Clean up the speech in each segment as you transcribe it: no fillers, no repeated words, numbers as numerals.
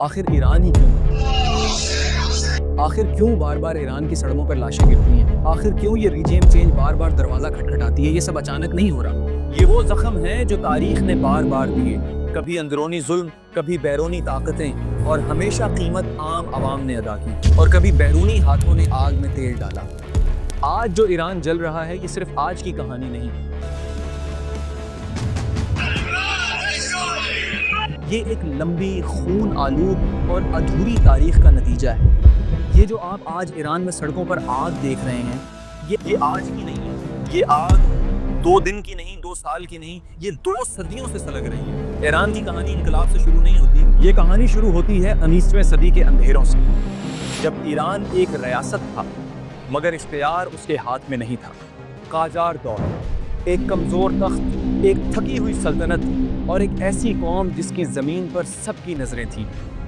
آخر ایران ہی کیوں؟ آخر کیوں بار بار ایران کی سڑکوں پر لاشیں گرتی ہیں؟ آخر کیوں یہ ریجیم چینج بار بار دروازہ کھٹکھٹاتی ہے؟ یہ سب اچانک نہیں ہو رہا، یہ وہ زخم ہیں جو تاریخ نے بار بار دیے، کبھی اندرونی ظلم، کبھی بیرونی طاقتیں، اور ہمیشہ قیمت عام عوام نے ادا کی، اور کبھی بیرونی ہاتھوں نے آگ میں تیل ڈالا۔ آج جو ایران جل رہا ہے یہ صرف آج کی کہانی نہیں، یہ ایک لمبی خون آلود اور ادھوری تاریخ کا نتیجہ ہے۔ یہ جو آپ آج ایران میں سڑکوں پر آگ دیکھ رہے ہیں یہ آج کی نہیں ہے، یہ آگ 2 دن کی نہیں، 2 سال کی نہیں، یہ 2 صدیوں سے سلگ رہی ہے۔ ایران کی کہانی انقلاب سے شروع نہیں ہوتی، یہ کہانی شروع ہوتی ہے 19ویں صدی کے اندھیروں سے، جب ایران ایک ریاست تھا مگر اختیار اس کے ہاتھ میں نہیں تھا۔ قاجار دور، ایک کمزور تخت، ایک تھکی ہوئی سلطنت اور ایک ایسی قوم جس کی زمین پر سب کی نظریں تھیں،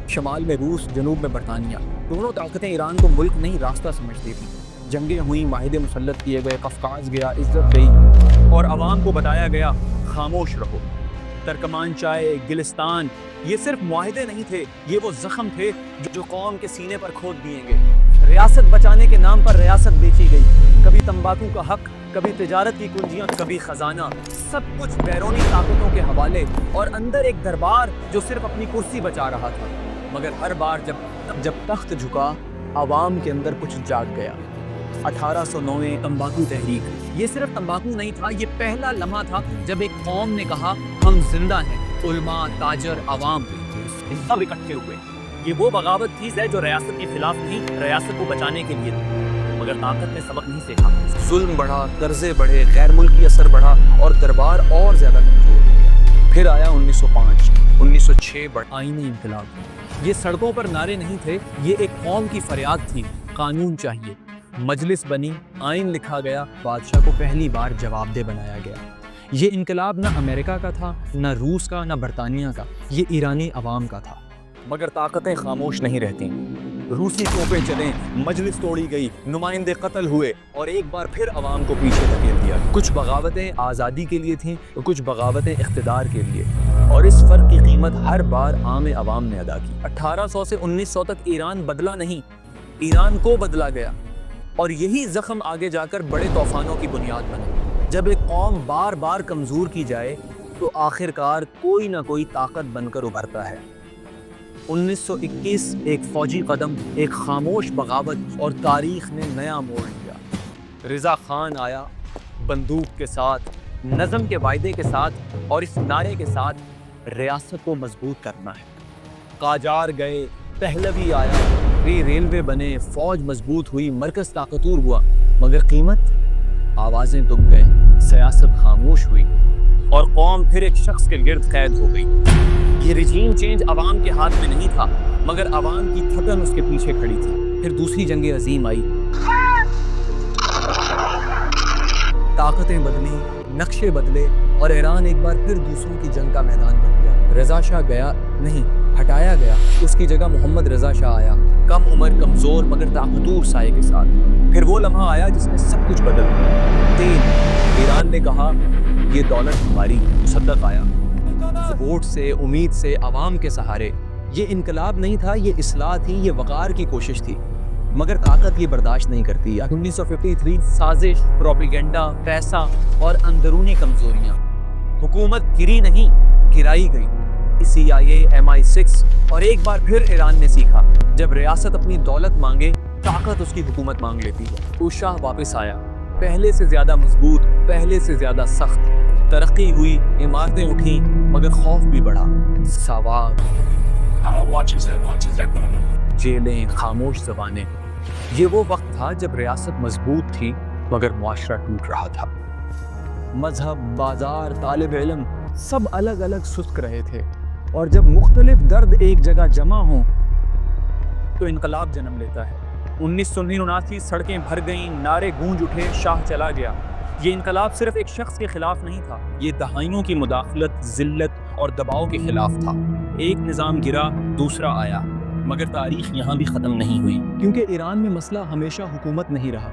شمال میں روس، جنوب میں برطانیہ۔ دونوں طاقتیں ایران کو ملک نہیں راستہ سمجھتی تھیں۔ جنگیں ہوئیں، معاہدے مسلط کیے گئے، قفقاز گیا، عزت گئی، اور عوام کو بتایا گیا خاموش رہو۔ ترکمان چائے، گلستان، یہ صرف معاہدے نہیں تھے، یہ وہ زخم تھے جو قوم کے سینے پر کھود دیے گئے۔ ریاست بچانے کے نام پر ریاست بیچی گئی، کبھی تمباکو کا حق، کبھی تجارت کی کنجیاں، کبھی خزانہ، سب کچھ بیرونی طاقتوں کے حوالے، اور اندر ایک دربار جو صرف اپنی کرسی بچا رہا تھا۔ مگر ہر بار جب تخت جھکا، عوام کے اندر کچھ جاگ گیا۔ 1809 تمباکو تحریک، یہ صرف تمباکو نہیں تھا، یہ پہلا لمحہ تھا جب ایک قوم نے کہا ہم زندہ ہیں۔ علماء، تاجر، عوام سب اکٹھے ہوئے۔ یہ وہ بغاوت تھی جو ریاست کے خلاف نہیں، ریاست کو بچانے کے لیے تھی۔ مگر طاقت نے سبق نہیں سیکھا، ظلم بڑھا، قرضے بڑھے، غیر ملکی اثر بڑھا، اور دربار اور زیادہ کمزور ہو گیا۔ پھر آیا 1905، 1906 آئینی انقلاب۔ یہ سڑکوں پر نعرے نہیں تھے، یہ ایک قوم کی فریاد تھی، قانون چاہیے۔ مجلس بنی، آئین لکھا گیا، بادشاہ کو پہلی بار جواب دہ بنایا گیا۔ یہ انقلاب نہ امریکہ کا تھا، نہ روس کا، نہ برطانیہ کا، یہ ایرانی عوام کا تھا۔ مگر طاقتیں خاموش نہیں رہتیں۔ روسی توپیں چلیں، مجلس توڑی گئی، نمائندے قتل ہوئے، اور ایک بار پھر عوام کو پیچھے دھکیل دیا۔ کچھ بغاوتیں آزادی کے لیے تھیں، کچھ بغاوتیں اقتدار کے لیے، اور اس فرق کی قیمت ہر بار عام عوام نے ادا کی۔ 1800 سے 1900 تک ایران بدلا نہیں، ایران کو بدلا گیا، اور یہی زخم آگے جا کر بڑے طوفانوں کی بنیاد بنے۔ جب ایک قوم بار بار کمزور کی جائے تو آخرکار کوئی نہ کوئی طاقت بن کر ابھرتا ہے۔ 1921 ایک فوجی قدم، ایک خاموش بغاوت، اور تاریخ نے نیا موڑ لیا۔ رضا خان آیا، بندوق کے ساتھ، نظم کے وعدے کے ساتھ، اور اس نعرے کے ساتھ ریاست کو مضبوط کرنا ہے۔ قاجار گئے، پہلوی آیا، ریلوے بنے، فوج مضبوط ہوئی، مرکز طاقتور ہوا، مگر قیمت؟ آوازیں دب گئے، سیاست خاموش ہوئی، اور قوم پھر ایک شخص کے گرد قید ہو گئی۔ یہ رجیم چینج عوام کے ہاتھ میں نہیں تھا، مگر عوام کی تھکن اس کے پیچھے کھڑی تھی۔ پھر دوسری جنگ عظیم آئی، طاقتیں بدلی، نقشے بدلے، اور ایران ایک بار پھر دوسروں کی جنگ کا میدان بن گیا۔ رضا شاہ گیا نہیں، ہٹایا گیا، اس کی جگہ محمد رضا شاہ آیا، کم عمر، کمزور، مگر طاقتور سائے کے ساتھ۔ پھر وہ لمحہ آیا جس میں سب کچھ بدل گیا۔ ایران نے کہا یہ دولت ہماری، مصدق آیا، ووٹ سے، امید سے، عوام کے سہارے۔ یہ انقلاب نہیں تھا، یہ اصلاح تھی، یہ وقار کی کوشش تھی، مگر طاقت یہ برداشت نہیں کرتی۔ 1953 سازش، پروپیگنڈا، پیسہ، اور اندرونی کمزوریاں۔ حکومت گری نہیں، گرائی گئی۔ CIA، MI6، اور ایک بار پھر ایران نے سیکھا جب ریاست اپنی دولت مانگے، طاقت اس کی حکومت مانگ لیتی ہے۔ شاہ واپس آیا، پہلے سے زیادہ مضبوط، پہلے سے زیادہ سخت۔ ترقی ہوئی، عمارتیں اٹھیں، مگر خوف بھی بڑھا۔ ساواک، جیلیں، خاموش زبانیں۔ یہ وہ وقت تھا جب ریاست مضبوط تھی مگر معاشرہ ٹوٹ رہا تھا۔ مذہب، بازار، طالب علم، سب الگ الگ سسک رہے تھے، اور جب مختلف درد ایک جگہ جمع ہوں تو انقلاب جنم لیتا ہے۔ 1979 سڑکیں بھر گئیں، نعرے گونج اٹھے، شاہ چلا گیا۔ یہ انقلاب صرف ایک شخص کے خلاف نہیں تھا، یہ دہائیوں کی مداخلت، ذلت، اور دباؤ کے خلاف تھا۔ ایک نظام گرا، دوسرا آیا، مگر تاریخ یہاں بھی ختم نہیں ہوئی، کیونکہ ایران میں مسئلہ ہمیشہ حکومت نہیں رہا،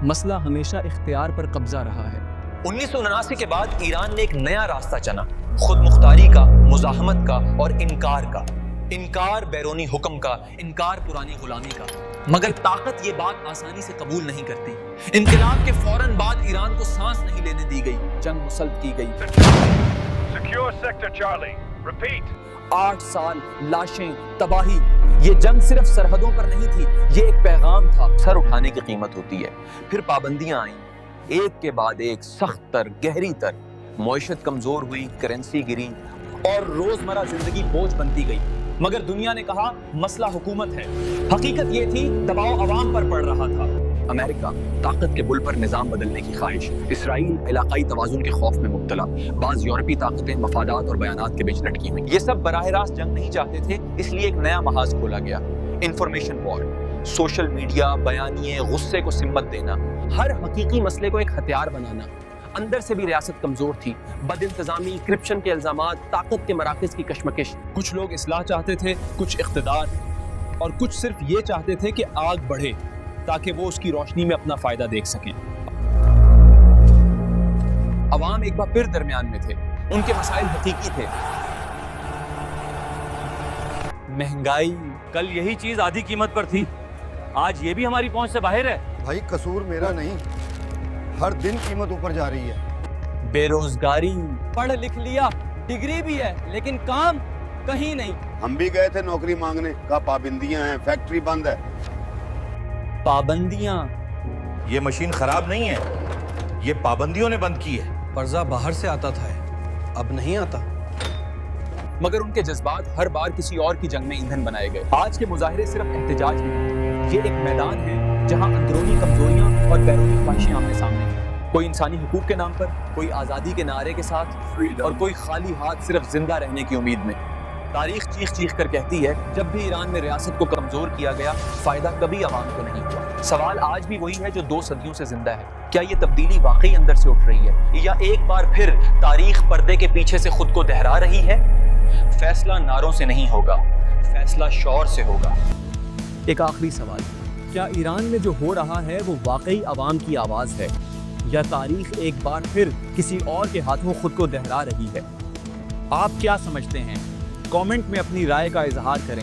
مسئلہ ہمیشہ اختیار پر قبضہ رہا ہے۔ 1979 کے بعد ایران نے ایک نیا راستہ چنا، خود مختاری کا، مزاحمت کا، اور انکار کا۔ انکار بیرونی حکم کا، انکار پرانی غلامی کا، مگر طاقت یہ بات آسانی سے قبول نہیں کرتی۔ انقلاب کے فوراً بعد ایران کو سانس نہیں لینے دی گئی، جنگ مسلط کی گئی۔ Secure sector Charlie. Repeat. 8 سال، لاشیں، تباہی۔ یہ جنگ صرف سرحدوں پر نہیں تھی، یہ ایک پیغام تھا۔ سر اٹھانے کی قیمت ہوتی ہے۔ پھر پابندیاں آئیں، ایک کے بعد ایک، سخت تر، گہری تر۔ معیشت کمزور ہوئی، کرنسی گری اور روزمرہ زندگی بوجھ بنتی گئی۔ مگر دنیا نے کہا مسئلہ حکومت ہے۔ حقیقت یہ تھی دباؤ عوام پر پڑ رہا تھا۔ امریکہ طاقت کے بل پر نظام بدلنے کی خواہش، اسرائیل علاقائی توازن کے خوف میں مبتلا، بعض یورپی طاقتیں مفادات اور بیانات کے بیچ لٹکی ہوئی۔ یہ سب براہ راست جنگ نہیں چاہتے تھے، اس لیے ایک نیا محاذ کھولا گیا، انفارمیشن وار۔ سوشل میڈیا، بیانیے، غصے کو سمت دینا، ہر حقیقی مسئلے کو ایک ہتھیار بنانا۔ اندر سے بھی ریاست کمزور تھی، بد انتظامی، کرپشن کے الزامات، طاقت کے مراکز کی کشمکش۔ کچھ لوگ اصلاح چاہتے تھے، کچھ اقتدار، اور کچھ صرف یہ چاہتے تھے کہ آگ بڑھے تاکہ وہ اس کی روشنی میں اپنا فائدہ دیکھ سکیں۔ عوام ایک بار پھر درمیان میں تھے، ان کے مسائل حقیقی تھے۔ مہنگائی، کل یہی چیز آدھی قیمت پر تھی، آج یہ بھی ہماری پہنچ سے باہر ہے۔ بھائی قصور میرا نہیں، ہر دن قیمت اوپر جا رہی ہے۔ بے روزگاری، پڑھ لکھ لیا، ڈگری بھی ہے، لیکن کام کہیں نہیں۔ ہم بھی گئے تھے نوکری مانگنے، کہا پابندیاں ہیں، فیکٹری بند ہے۔ پابندیاں، یہ مشین خراب نہیں ہے، یہ پابندیوں نے بند کی ہے۔ قرضہ باہر سے آتا تھا، اب نہیں آتا۔ مگر ان کے جذبات ہر بار کسی اور کی جنگ میں ایندھن بنائے گئے۔ آج کے مظاہرے صرف احتجاج نہیں، یہ ایک میدان ہے جہاں اندرونی کمزوریاں اور بیرونی خواہشیں آمنے سامنے ہیں۔ کوئی انسانی حقوق کے نام پر، کوئی آزادی کے نعرے کے ساتھ، اور کوئی خالی ہاتھ صرف زندہ رہنے کی امید میں۔ تاریخ چیخ چیخ کر کہتی ہے جب بھی ایران میں ریاست کو کمزور کیا گیا، فائدہ کبھی عوام کو نہیں ہوا۔ سوال آج بھی وہی ہے جو 2 صدیوں سے زندہ ہے، کیا یہ تبدیلی واقعی اندر سے اٹھ رہی ہے، یا ایک بار پھر تاریخ پردے کے پیچھے سے خود کو دہرا رہی ہے؟ فیصلہ نعروں سے نہیں ہوگا، فیصلہ شعور سے ہوگا۔ ایک آخری سوال، کیا ایران میں جو ہو رہا ہے وہ واقعی عوام کی آواز ہے، یا تاریخ ایک بار پھر کسی اور کے ہاتھوں خود کو دہرا رہی ہے؟ آپ کیا سمجھتے ہیں؟ کامنٹ میں اپنی رائے کا اظہار کریں۔